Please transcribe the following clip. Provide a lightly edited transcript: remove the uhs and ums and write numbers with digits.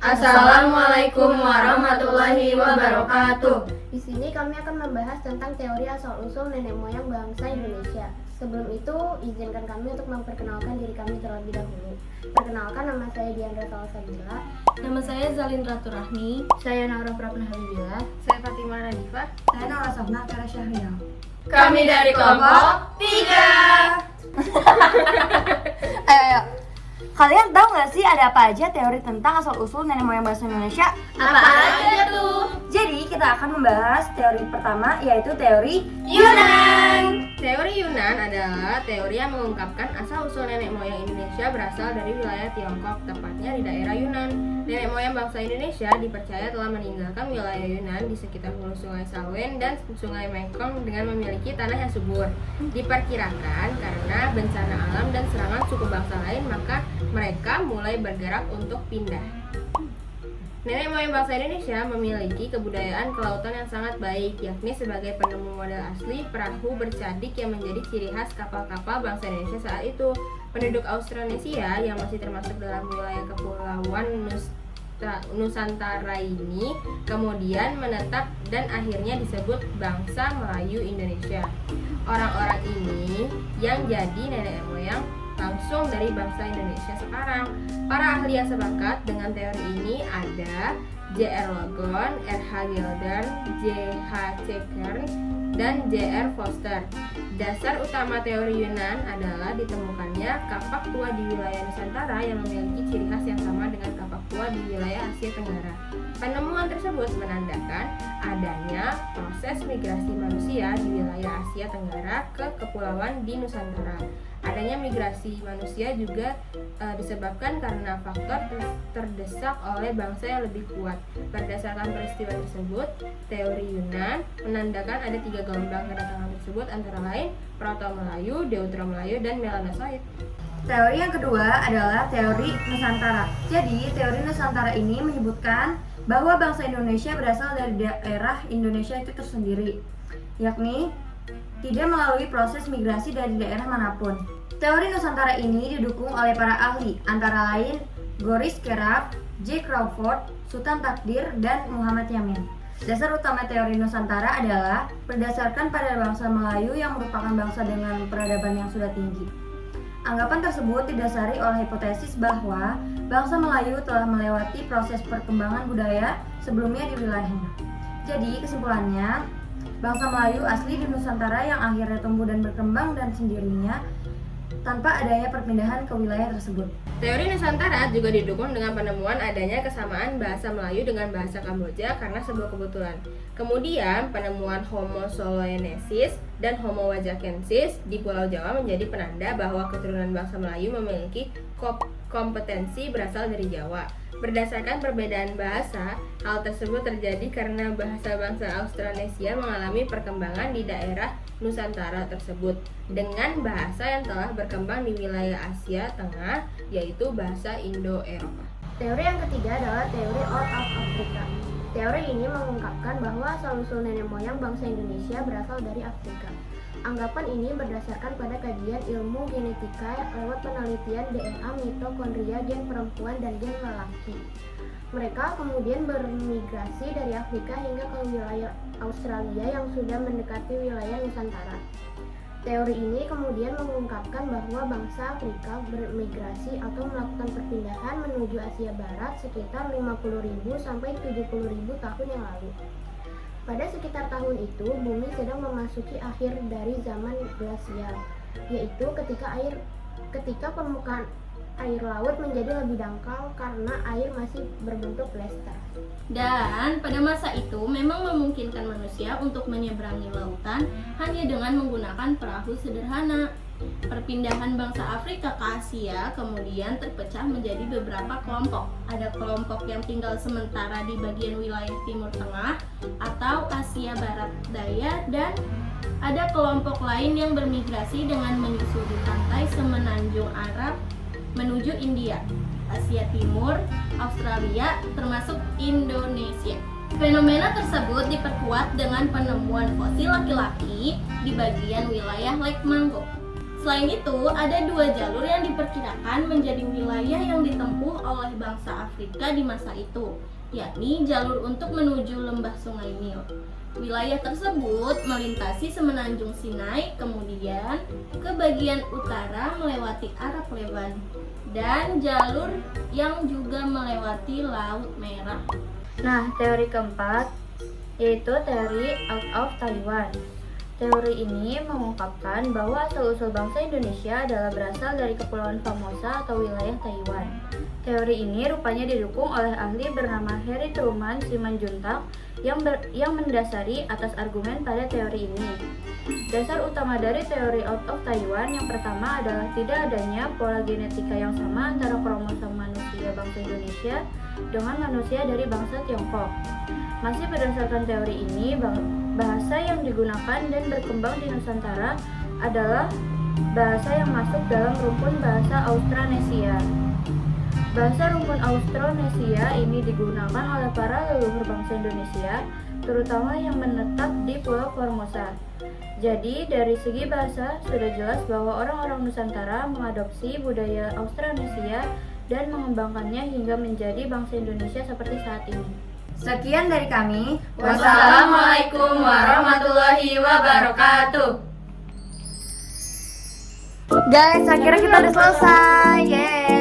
Assalamualaikum warahmatullahi wabarakatuh. Di sini kami akan membahas tentang teori asal-usul nenek moyang bangsa Indonesia. Sebelum itu, izinkan kami untuk memperkenalkan diri kami terlebih dahulu. Perkenalkan, nama saya Diandra Salsabila. Nama saya Zalin Raturahmi. Saya Naura Prapna Habibila. Saya Fatimah Nadifah. Saya Naura Sabna Kara Syahrial. Kami dari kelompok 3. Ayo. Kalian tahu nggak sih ada apa aja teori tentang asal-usul nenek moyang bahasa Indonesia? Apa aja tuh? Jadi kita akan membahas teori pertama, yaitu teori Yunan. Teori Yunan adalah teori yang mengungkapkan asal-usul nenek moyang Indonesia berasal dari wilayah Tiongkok, tepatnya di daerah Yunan. Nenek moyang bangsa Indonesia dipercaya telah meninggalkan wilayah Yunan di sekitar hulu Sungai Salwen dan Sungai Mekong dengan memiliki tanah yang subur. Diperkirakan karena bencana alam dan serangan suku bangsa lain, maka mereka mulai bergerak untuk pindah. Nenek moyang bangsa Indonesia memiliki kebudayaan kelautan yang sangat baik, yakni sebagai penemu model asli perahu bercadik yang menjadi ciri khas kapal-kapal bangsa Indonesia saat itu. Penduduk Australanesia yang masih termasuk dalam wilayah kepulauan Nusantara ini kemudian menetap dan akhirnya disebut bangsa Melayu Indonesia. Orang-orang ini yang jadi nenek moyang langsung dari bangsa Indonesia sekarang. Para ahli yang sepakat dengan teori ini ada J.R. Logan, R.H. Gilder, J.H. Checker, dan J.R. Foster. Dasar utama teori Yunan adalah ditemukannya kapak tua di wilayah Nusantara yang memiliki ciri khas yang sama dengan kapak tua di wilayah Asia Tenggara. Penemuan tersebut menandakan adanya proses migrasi manusia di wilayah Asia Tenggara ke kepulauan di Nusantara. Adanya migrasi manusia juga disebabkan karena faktor terdesak oleh bangsa yang lebih kuat. Berdasarkan peristiwa tersebut, teori Yunan menandakan ada 3 gelombang kedatangan tersebut, antara lain Proto-Melayu, Deutero-Melayu, dan Melanosoid. Teori yang kedua adalah teori Nusantara. Jadi, teori Nusantara ini menyebutkan bahwa bangsa Indonesia berasal dari daerah Indonesia itu tersendiri, yakni tidak melalui proses migrasi dari daerah manapun. Teori Nusantara ini didukung oleh para ahli, antara lain Goris Keraf, J. Crawford, Sultan Takdir, dan Muhammad Yamin. Dasar utama teori Nusantara adalah berdasarkan pada bangsa Melayu yang merupakan bangsa dengan peradaban yang sudah tinggi. Anggapan tersebut didasari oleh hipotesis bahwa bangsa Melayu telah melewati proses perkembangan budaya sebelumnya di wilayahnya. Jadi kesimpulannya, bangsa Melayu asli di Nusantara yang akhirnya tumbuh dan berkembang dan sendirinya tanpa adanya perpindahan ke wilayah tersebut. Teori Nusantara juga didukung dengan penemuan adanya kesamaan bahasa Melayu dengan bahasa Kamboja karena sebuah kebetulan. Kemudian, penemuan Homo soloensis dan Homo wajakensis di Pulau Jawa menjadi penanda bahwa keturunan bangsa Melayu memiliki kompetensi berasal dari Jawa. Berdasarkan perbedaan bahasa, hal tersebut terjadi karena bahasa bangsa Australanesia mengalami perkembangan di daerah Nusantara tersebut dengan bahasa yang telah berkembang di wilayah Asia Tengah, yaitu bahasa Indo-Eropa. Teori yang ketiga adalah teori Out of Africa. Teori ini mengungkapkan bahwa asal-usul nenek moyang bangsa Indonesia berasal dari Afrika. Anggapan ini berdasarkan pada kajian ilmu genetika lewat penelitian DNA mitokondria gen perempuan dan gen lelaki. Mereka kemudian bermigrasi dari Afrika hingga ke wilayah Australia yang sudah mendekati wilayah Nusantara. Teori ini kemudian mengungkapkan bahwa bangsa Afrika bermigrasi atau melakukan perpindahan menuju Asia Barat sekitar 50.000 sampai 70.000 tahun yang lalu. Pada sekitar tahun itu, bumi sedang memasuki akhir dari zaman glasial, yaitu ketika permukaan air laut menjadi lebih dangkal karena air masih berbentuk blaster. Dan pada masa itu memang memungkinkan manusia untuk menyeberangi lautan hanya dengan menggunakan perahu sederhana. Perpindahan bangsa Afrika ke Asia kemudian terpecah menjadi beberapa kelompok. Ada kelompok yang tinggal sementara di bagian wilayah Timur Tengah atau Asia Barat Daya, dan ada kelompok lain yang bermigrasi dengan menyusuri pantai semenanjung Arab menuju India, Asia Timur, Australia, termasuk Indonesia. Fenomena tersebut diperkuat dengan penemuan fosil laki-laki di bagian wilayah Lake Mango. Selain itu, ada 2 jalur yang diperkirakan menjadi wilayah yang ditempuh oleh bangsa Afrika di masa itu, yakni jalur untuk menuju lembah Sungai Nil. Wilayah tersebut melintasi semenanjung Sinai, kemudian ke bagian utara melewati Arab Leban, dan jalur yang juga melewati Laut Merah. Nah, teori keempat yaitu teori out of Taiwan. Teori ini mengungkapkan bahwa asal-usul bangsa Indonesia adalah berasal dari Kepulauan Formosa atau wilayah Taiwan. Teori ini rupanya didukung oleh ahli bernama Harry Truman Simanjuntak yang mendasari atas argumen pada teori ini. Dasar utama dari teori out of Taiwan yang pertama adalah tidak adanya pola genetika yang sama antara kromosom manusia bangsa Indonesia dengan manusia dari bangsa Tiongkok. Masih berdasarkan teori ini, bahasa yang digunakan dan berkembang di Nusantara adalah bahasa yang masuk dalam rumpun bahasa Austronesia. Bahasa rumpun Austronesia ini digunakan oleh para leluhur bangsa Indonesia, terutama yang menetap di Pulau Formosa. Jadi, dari segi bahasa, sudah jelas bahwa orang-orang Nusantara mengadopsi budaya Austronesia dan mengembangkannya hingga menjadi bangsa Indonesia seperti saat ini. Sekian dari kami. Wassalamualaikum warahmatullahi wabarakatuh. Guys, akhirnya kita udah selesai. Yeay.